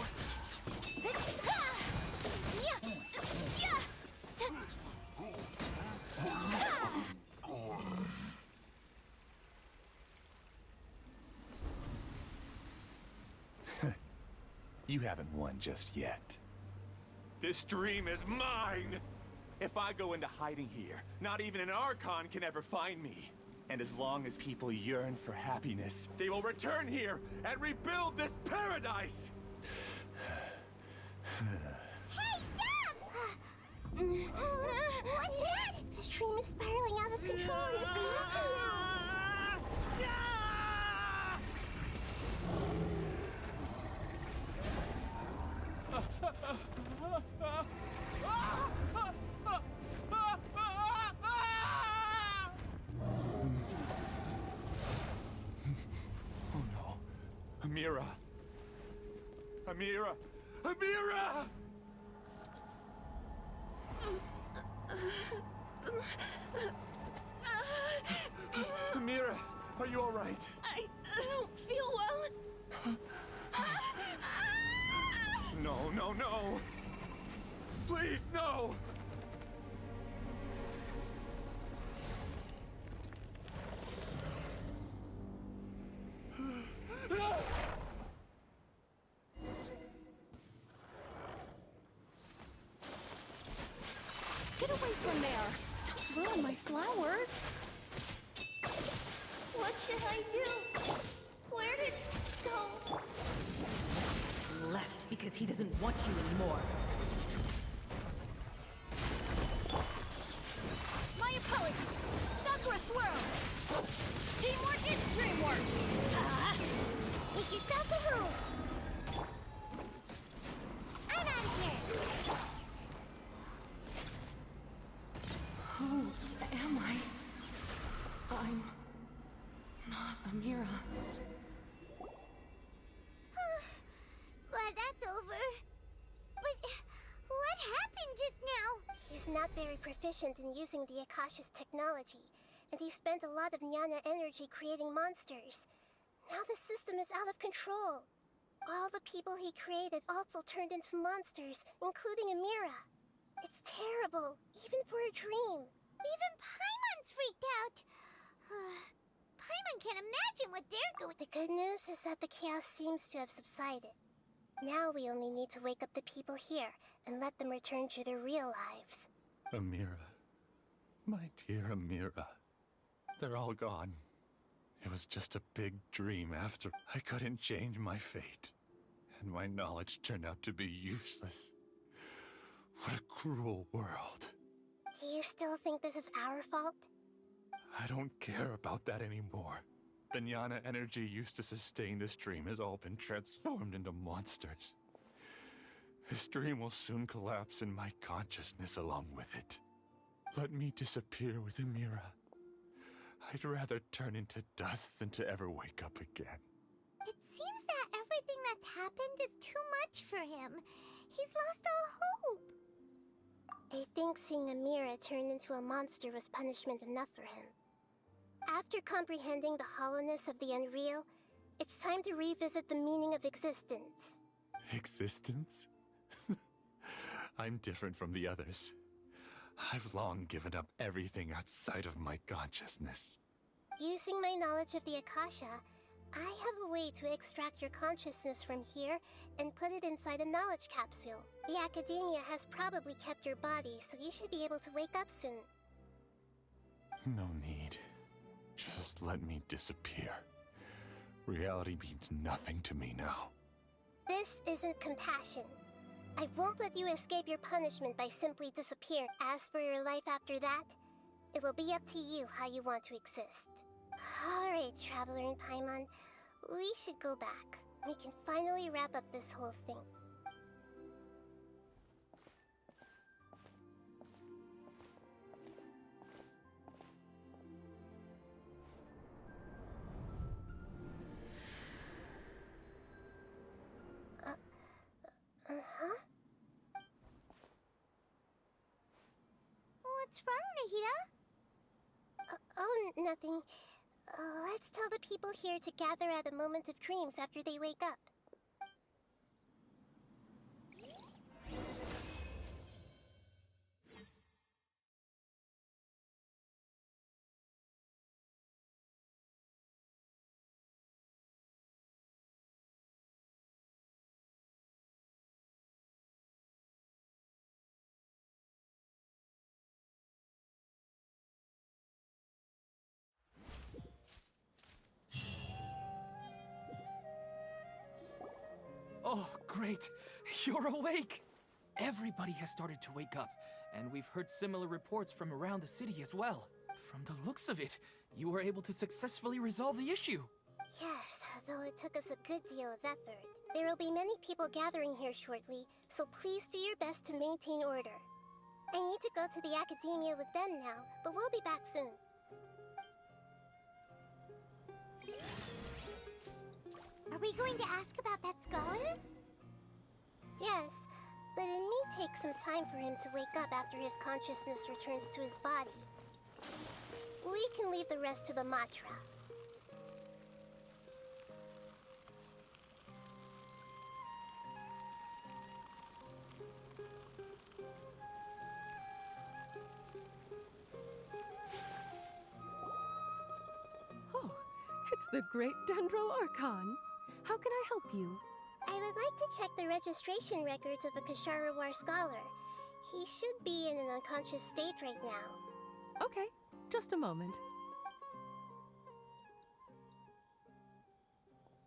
You haven't won just yet. This dream is mine! If I go into hiding here, not even an Archon can ever find me. And as long as people yearn for happiness, they will return here and rebuild this paradise! Hey, stop! What's that? The dream is spiraling out of control and is collapsing now. Oh no. Amira. Amira. Amira! Amira, are you all right? I don't feel well. No, no, no! Please, no! away from there! Don't ruin my flowers! What should I do? Where did it go? Left because he doesn't want you anymore. My apologies! Sakura Swirl! Teamwork is dreamwork! Make yourselves at home. I'm out of here! Who am I? I'm not Amira. Glad that's over. But what happened just now? He's not very proficient in using the Akasha's technology, and he spent a lot of Jnana energy creating monsters. Now the system is out of control. All the people he created also turned into monsters, including Amira. It's terrible, even for a dream. Even Paimon's freaked out. Paimon can't imagine what they're going. The good news is that the chaos seems to have subsided. Now we only need to wake up the people here and let them return to their real lives. Amira. My dear Amira. They're all gone. It was just a big dream after. I couldn't change my fate. And my knowledge turned out to be useless. What a cruel world. Do you still think this is our fault? I don't care about that anymore. The Jnana energy used to sustain this dream has all been transformed into monsters. This dream will soon collapse and my consciousness along with it. Let me disappear with Amira. I'd rather turn into dust than to ever wake up again. It seems that everything that's happened is too much for him. He's lost all hope. I think seeing Amira turn into a monster was punishment enough for him. After comprehending the hollowness of the unreal, it's time to revisit the meaning of existence. Existence? I'm different from the others. I've long given up everything outside of my consciousness. Using my knowledge of the Akasha, I have a way to extract your consciousness from here and put it inside a knowledge capsule. The Academia has probably kept your body, so you should be able to wake up soon. No need. Just let me disappear. Reality means nothing to me now. This isn't compassion. I won't let you escape your punishment by simply disappearing. As for your life after that, it'll be up to you how you want to exist. Alright, Traveler and Paimon, we should go back. We can finally wrap up this whole thing. What's wrong, Nahida? Oh, nothing. Let's tell the people here to gather at a moment of dreams after they wake up. Oh, great! You're awake! Everybody has started to wake up, and we've heard similar reports from around the city as well. From the looks of it, you were able to successfully resolve the issue. Yes, though it took us a good deal of effort. There will be many people gathering here shortly, so please do your best to maintain order. I need to go to the Academia with them now, but we'll be back soon. Are we going to ask about that scholar? Yes, but it may take some time for him to wake up after his consciousness returns to his body. We can leave the rest to the Matra. Oh, it's the great Dendro Archon. How can I help you? I would like to check the registration records of a Kasharawar scholar. He should be in an unconscious state right now. Okay, just a moment.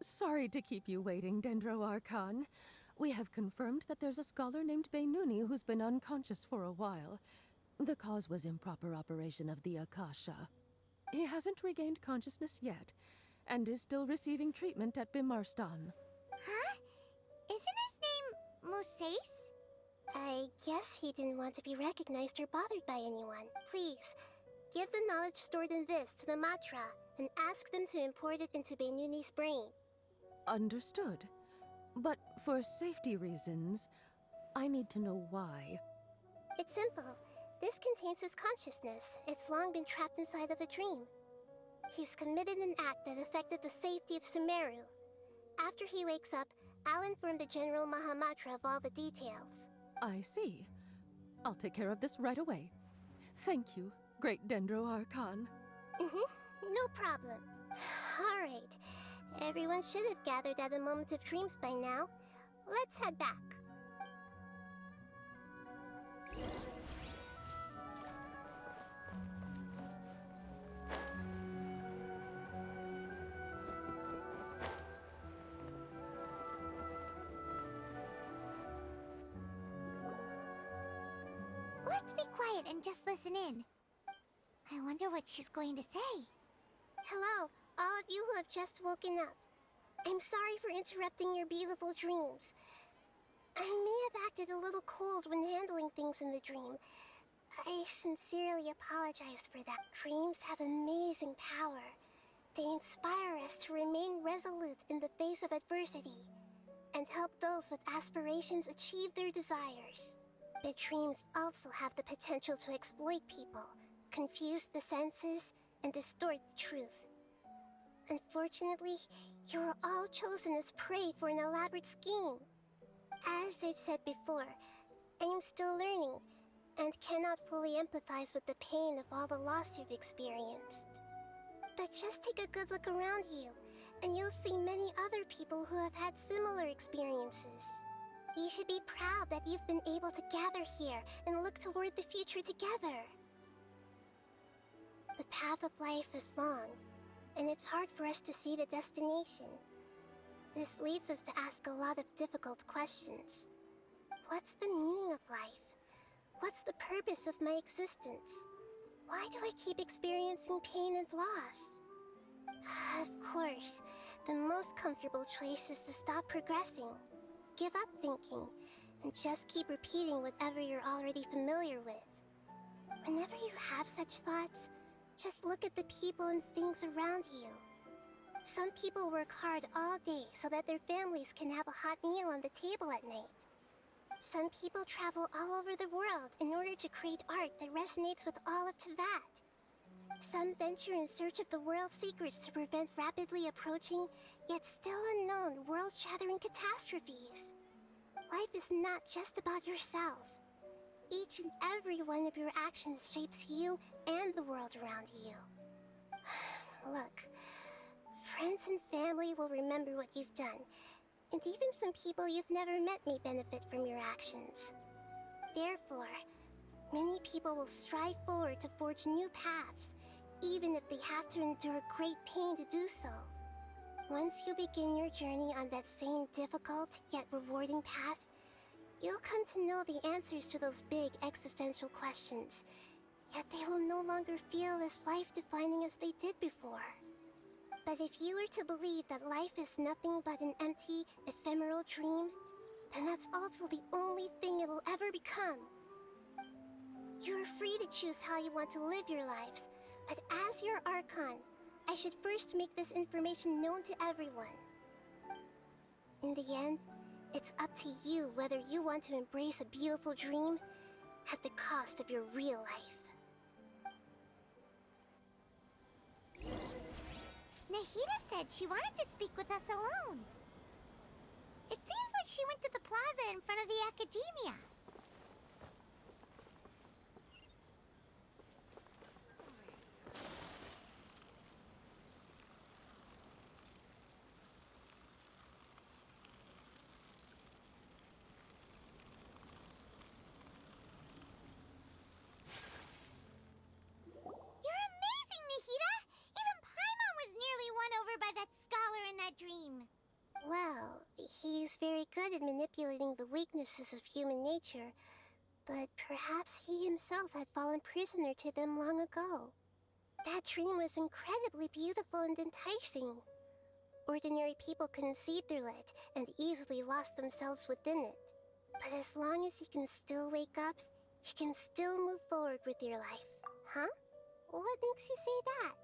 Sorry to keep you waiting, Dendro Archon. We have confirmed that there's a scholar named Beinuni who's been unconscious for a while. The cause was improper operation of the Akasha. He hasn't regained consciousness yet, and is still receiving treatment at Bimarstan. Huh? Isn't his name Musace? I guess he didn't want to be recognized or bothered by anyone. Please, give the knowledge stored in this to the Matra and ask them to import it into Beinuni's brain. Understood. But for safety reasons, I need to know why. It's simple. This contains his consciousness. It's long been trapped inside of a dream. He's committed an act that affected the safety of Sumeru. After he wakes up, I'll inform the General Mahamatra of all the details. I see. I'll take care of this right away. Thank you, Great Dendro Archon. No problem. Alright. Everyone should have gathered at the Moment of Dreams by now. Let's head back. Let's be quiet and just listen in. I wonder what she's going to say. Hello, all of you who have just woken up. I'm sorry for interrupting your beautiful dreams. I may have acted a little cold when handling things in the dream. I sincerely apologize for that. Dreams have amazing power. They inspire us to remain resolute in the face of adversity and help those with aspirations achieve their desires. But dreams also have the potential to exploit people, confuse the senses, and distort the truth. Unfortunately, you are all chosen as prey for an elaborate scheme. As I've said before, I am still learning, and cannot fully empathize with the pain of all the loss you've experienced. But just take a good look around you, and you'll see many other people who have had similar experiences. You should be proud that you've been able to gather here and look toward the future together. The path of life is long, and it's hard for us to see the destination. This leads us to ask a lot of difficult questions. What's the meaning of life? What's the purpose of my existence? Why do I keep experiencing pain and loss? Of course, the most comfortable choice is to stop progressing. Give up thinking, and just keep repeating whatever you're already familiar with. Whenever you have such thoughts, just look at the people and things around you. Some people work hard all day so that their families can have a hot meal on the table at night. Some people travel all over the world in order to create art that resonates with all of Teyvat. Some venture in search of the world's secrets to prevent rapidly approaching, yet still unknown, world-shattering catastrophes. Life is not just about yourself. Each and every one of your actions shapes you and the world around you. Look, friends and family will remember what you've done, and even some people you've never met may benefit from your actions. Therefore, many people will strive forward to forge new paths, even if they have to endure great pain to do so. Once you begin your journey on that same difficult yet rewarding path, you'll come to know the answers to those big existential questions, yet they will no longer feel as life-defining as they did before. But if you were to believe that life is nothing but an empty, ephemeral dream, then that's also the only thing it'll ever become. You are free to choose how you want to live your lives, but as your Archon, I should first make this information known to everyone. In the end, it's up to you whether you want to embrace a beautiful dream at the cost of your real life. Nahida said she wanted to speak with us alone. It seems like she went to the plaza in front of the academia. very good at manipulating the weaknesses of human nature, but perhaps he himself had fallen prisoner to them long ago. That dream was incredibly beautiful and enticing. Ordinary people couldn't see through it and easily lost themselves within it. But as long as you can still wake up, you can still move forward with your life. Huh? What makes you say that?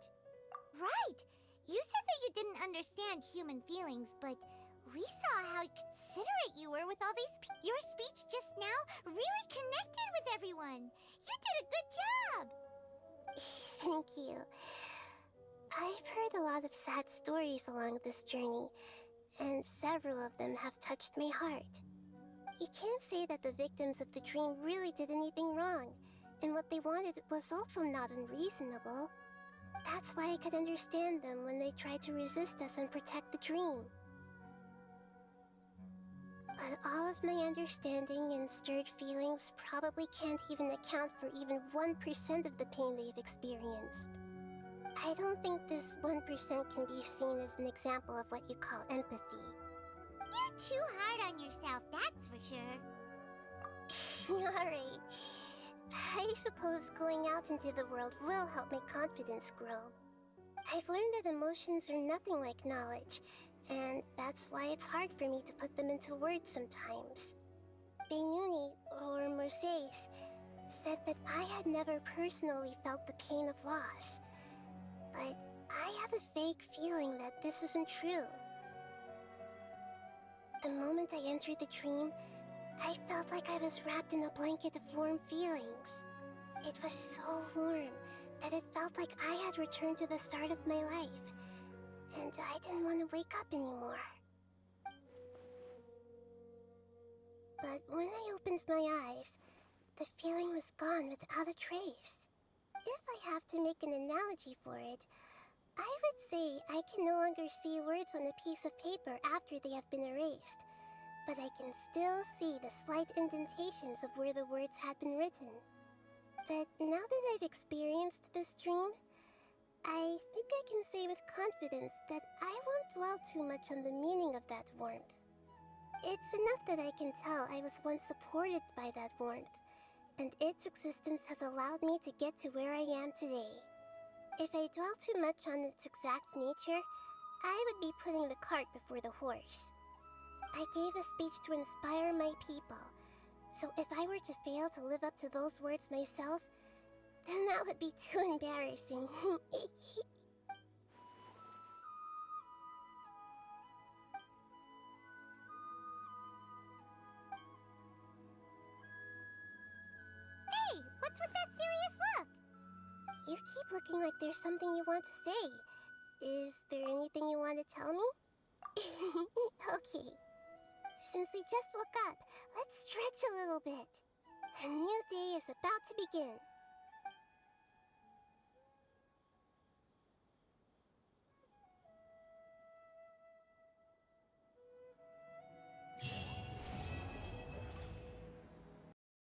Right! You said that you didn't understand human feelings, but we saw how considerate you were with all these Your speech just now really connected with everyone. You did a good job! Thank you. I've heard a lot of sad stories along this journey, and several of them have touched my heart. You can't say that the victims of the dream really did anything wrong, and what they wanted was also not unreasonable. That's why I could understand them when they tried to resist us and protect the dream. But all of my understanding and stirred feelings probably can't even account for even 1% of the pain they've experienced. I don't think this 1% can be seen as an example of what you call empathy. You're too hard on yourself, that's for sure. Alright. I suppose going out into the world will help my confidence grow. I've learned that emotions are nothing like knowledge, and that's why it's hard for me to put them into words sometimes. Benuni, or Mercedes, said that I had never personally felt the pain of loss, but I have a vague feeling that this isn't true. The moment I entered the dream, I felt like I was wrapped in a blanket of warm feelings. It was so warm that it felt like I had returned to the start of my life, and I didn't want to wake up anymore. But when I opened my eyes, the feeling was gone without a trace. If I have to make an analogy for it, I would say I can no longer see words on a piece of paper after they have been erased, but I can still see the slight indentations of where the words had been written. But now that I've experienced this dream, I think I can say with confidence that I won't dwell too much on the meaning of that warmth. It's enough that I can tell I was once supported by that warmth, and its existence has allowed me to get to where I am today. If I dwell too much on its exact nature, I would be putting the cart before the horse. I gave a speech to inspire my people, so if I were to fail to live up to those words myself, then that would be too embarrassing. Hey, what's with that serious look? You keep looking like there's something you want to say. Is there anything you want to tell me? Okay. Since we just woke up, let's stretch a little bit. A new day is about to begin.